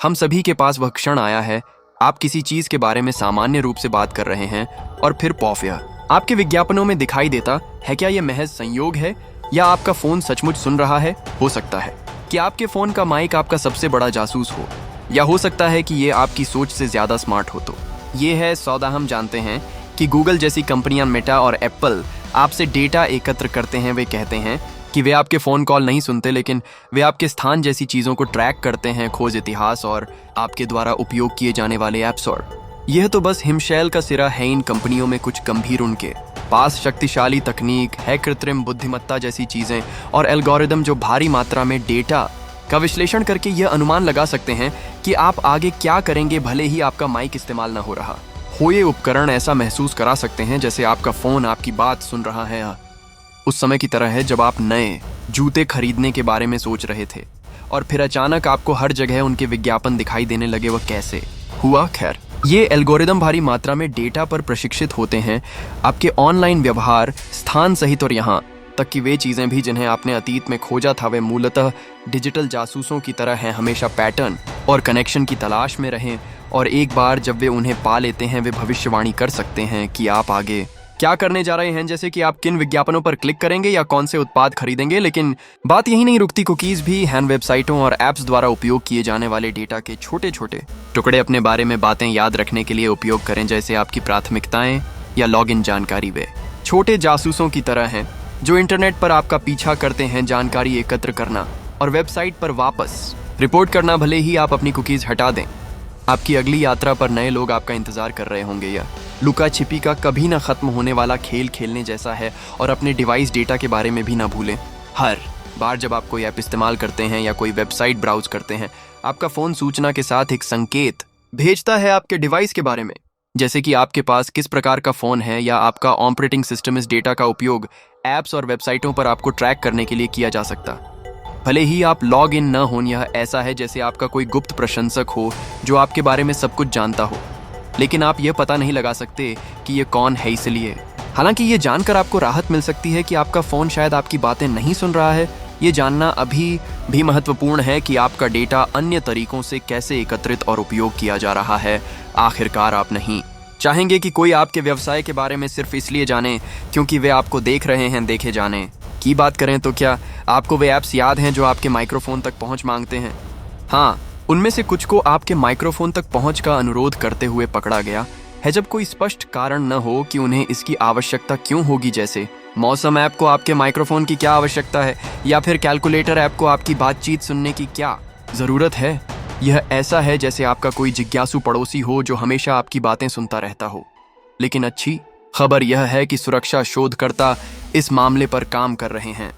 हम सभी के पास वह क्षण आया है, आप किसी चीज के बारे में सामान्य रूप से बात कर रहे हैं और फिर पॉफ यह आपके विज्ञापनों में दिखाई देता है। क्या यह महज संयोग है या आपका फोन सचमुच सुन रहा है? हो सकता है कि आपके फोन का माइक आपका सबसे बड़ा जासूस हो, या हो सकता है कि ये आपकी सोच से ज्यादा स्मार्ट हो। तो ये है सौदा। हम जानते हैं कि गूगल जैसी कंपनियां, मेटा और एप्पल आपसे डेटा एकत्र करते हैं। वे कहते हैं कि वे आपके फ़ोन कॉल नहीं सुनते, लेकिन वे आपके स्थान जैसी चीज़ों को ट्रैक करते हैं, खोज इतिहास और आपके द्वारा उपयोग किए जाने वाले ऐप्स। और यह तो बस हिमशैल का सिरा है। इन कंपनियों में कुछ गंभीर उनके पास शक्तिशाली तकनीक है, कृत्रिम बुद्धिमत्ता जैसी चीज़ें और एल्गोरिदम जो भारी मात्रा में डेटा का विश्लेषण करके यह अनुमान लगा सकते हैं कि आप आगे क्या करेंगे, भले ही आपका माइक इस्तेमाल न हो रहा हो। ये उपकरण ऐसा महसूस करा सकते हैं जैसे आपका फ़ोन आपकी बात सुन रहा है। उस समय की तरह है जब आप नए जूते खरीदने के बारे में सोच रहे थे और फिर अचानक आपको हर जगह उनके विज्ञापन दिखाई देने लगे। वह कैसे हुआ? खैर, ये एल्गोरिदम भारी मात्रा में डेटा पर प्रशिक्षित होते हैं, आपके ऑनलाइन व्यवहार, स्थान सहित, और यहाँ तक कि वे चीज़ें भी जिन्हें आपने अतीत में खोजा था, वे मूलतः डिजिटल जासूसों की तरह हैं। हमेशा पैटर्न और कनेक्शन की तलाश में रहें, और एक बार जब वे उन्हें पा लेते हैं, वे भविष्यवाणी कर सकते हैं कि आप आगे क्या करने जा रहे हैं, जैसे कि आप किन विज्ञापनों पर क्लिक करेंगे या कौन से उत्पाद खरीदेंगे। लेकिन बात यही नहीं रुकती। कुकीज भी हैंड वेबसाइटों और ऐप्स द्वारा उपयोग किए जाने वाले डेटा के छोटे छोटे टुकड़े अपने बारे में बातें याद रखने के लिए उपयोग करें, जैसे आपकी प्राथमिकताएं या लॉगिन जानकारी। वे छोटे जासूसों की तरह हैं जो इंटरनेट पर आपका पीछा करते हैं, जानकारी एकत्र करना और वेबसाइट पर वापस रिपोर्ट करना। भले ही आप अपनी कुकीज हटा दें, आपकी अगली यात्रा पर नए लोग आपका इंतजार कर रहे होंगे। या लुका छिपी का कभी ना खत्म होने वाला खेल खेलने जैसा है। और अपने डिवाइस डेटा के बारे में भी ना भूलें। हर बार जब आप कोई ऐप इस्तेमाल करते हैं या कोई वेबसाइट ब्राउज करते हैं, आपका फ़ोन सूचना के साथ एक संकेत भेजता है आपके डिवाइस के बारे में, जैसे कि आपके पास किस प्रकार का फ़ोन है या आपका ऑपरेटिंग सिस्टम। इस डेटा का उपयोग ऐप्स और वेबसाइटों पर आपको ट्रैक करने के लिए किया जा सकता। भले ही आप लॉग इन न हो, यह ऐसा है जैसे आपका कोई गुप्त प्रशंसक हो जो आपके बारे में सब कुछ जानता हो, लेकिन आप यह पता नहीं लगा सकते कि ये कौन है। इसलिए हालांकि ये जानकर आपको राहत मिल सकती है कि आपका फ़ोन शायद आपकी बातें नहीं सुन रहा है, ये जानना अभी भी महत्वपूर्ण है कि आपका डेटा अन्य तरीकों से कैसे एकत्रित और उपयोग किया जा रहा है। आखिरकार आप नहीं चाहेंगे कि कोई आपके व्यवसाय के बारे में सिर्फ इसलिए जाने क्योंकि वे आपको देख रहे हैं। देखे जाने की बात करें तो क्या आपको वे ऐप्स याद हैं जो आपके माइक्रोफोन तक पहुंच मांगते हैं? हाँ, उनमें से कुछ को आपके माइक्रोफोन तक पहुंच का अनुरोध करते हुए पकड़ा गया है जब कोई स्पष्ट कारण न हो कि उन्हें इसकी आवश्यकता क्यों होगी। जैसे मौसम ऐप को आपके माइक्रोफोन की क्या आवश्यकता है, या फिर कैलकुलेटर ऐप को आपकी बातचीत सुनने की क्या ज़रूरत है। यह ऐसा है जैसे आपका कोई जिज्ञासु पड़ोसी हो जो हमेशा आपकी बातें सुनता रहता हो। लेकिन अच्छी खबर यह है कि सुरक्षा शोधकर्ता इस मामले पर काम कर रहे हैं।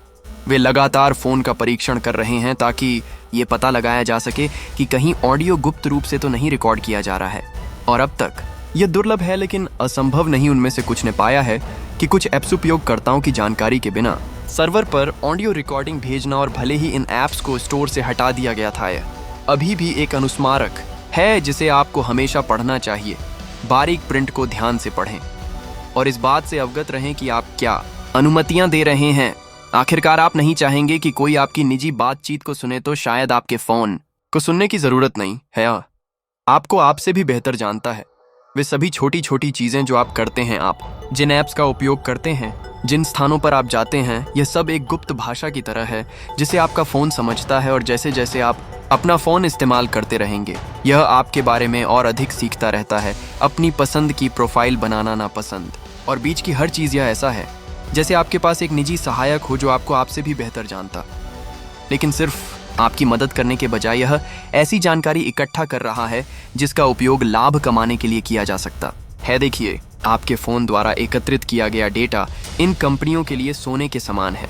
वे लगातार फ़ोन का परीक्षण कर रहे हैं ताकि ये पता लगाया जा सके कि कहीं ऑडियो गुप्त रूप से तो नहीं रिकॉर्ड किया जा रहा है। और अब तक यह दुर्लभ है लेकिन असंभव नहीं। उनमें से कुछ ने पाया है कि कुछ ऐप्स उपयोगकर्ताओं की जानकारी के बिना सर्वर पर ऑडियो रिकॉर्डिंग भेजना, और भले ही इन ऐप्स को स्टोर से हटा दिया गया था, यह अभी भी एक अनुस्मारक है जिसे आपको हमेशा पढ़ना चाहिए। बारीक प्रिंट को ध्यान से पढ़ें और इस बात से अवगत रहें कि आप क्या अनुमतियां दे रहे हैं। आखिरकार आप नहीं चाहेंगे कि कोई आपकी निजी बातचीत को सुने, तो शायद आपके फ़ोन को सुनने की ज़रूरत नहीं है। आपको आपसे भी बेहतर जानता है। वे सभी छोटी छोटी चीज़ें जो आप करते हैं, आप जिन ऐप्स का उपयोग करते हैं, जिन स्थानों पर आप जाते हैं, यह सब एक गुप्त भाषा की तरह है जिसे आपका फ़ोन समझता है। और जैसे जैसे आप अपना फ़ोन इस्तेमाल करते रहेंगे, यह आपके बारे में और अधिक सीखता रहता है। अपनी पसंद की प्रोफाइल बनाना नापसंद और बीच की हर चीज़, यह ऐसा है जैसे आपके पास एक निजी सहायक हो जो आपको आपसे भी बेहतर जानता, लेकिन सिर्फ आपकी मदद करने के बजाय यह ऐसी जानकारी इकट्ठा कर रहा है जिसका उपयोग लाभ कमाने के लिए किया जा सकता है। देखिए, आपके फ़ोन द्वारा एकत्रित किया गया डेटा इन कंपनियों के लिए सोने के समान है।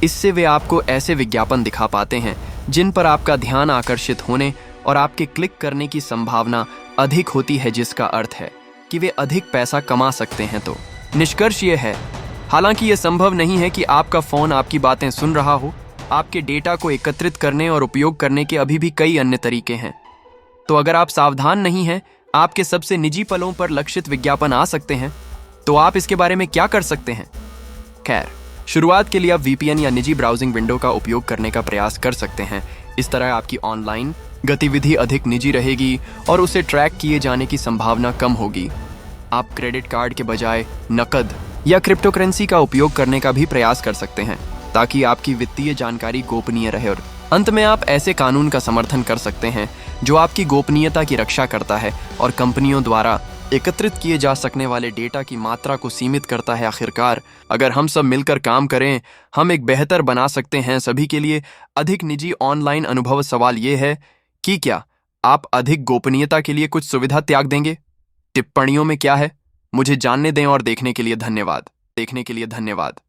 इससे वे आपको ऐसे विज्ञापन दिखा पाते हैं जिन पर आपका ध्यान आकर्षित होने और आपके क्लिक करने की संभावना अधिक होती है, जिसका अर्थ है कि वे अधिक पैसा कमा सकते हैं। तो निष्कर्ष ये है, हालांकि यह संभव नहीं है कि आपका फ़ोन आपकी बातें सुन रहा हो, आपके डेटा को एकत्रित करने और उपयोग करने के अभी भी कई अन्य तरीके हैं। तो अगर आप सावधान नहीं हैं, आपके सबसे निजी पलों पर लक्षित विज्ञापन आ सकते हैं। तो आप इसके बारे में क्या कर सकते हैं? खैर, शुरुआत के लिए आप VPN या निजी ब्राउजिंग विंडो का उपयोग करने का प्रयास कर सकते हैं। इस तरह आपकी ऑनलाइन गतिविधि अधिक निजी रहेगी और उसे ट्रैक किए जाने की संभावना कम होगी। आप क्रेडिट कार्ड के बजाय नकद या क्रिप्टो करेंसी का उपयोग करने का भी प्रयास कर सकते हैं ताकि आपकी वित्तीय जानकारी गोपनीय रहे। और अंत में आप ऐसे कानून का समर्थन कर सकते हैं जो आपकी गोपनीयता की रक्षा करता है और कंपनियों द्वारा एकत्रित किए जा सकने वाले डेटा की मात्रा को सीमित करता है। आखिरकार, अगर हम सब मिलकर काम करें, हम एक बेहतर बना सकते हैं सभी के लिए अधिक निजी ऑनलाइन अनुभव। सवाल ये है कि क्या आप अधिक गोपनीयता के लिए कुछ सुविधा त्याग देंगे? टिप्पणियों में क्या है मुझे जानने दें और देखने के लिए धन्यवाद।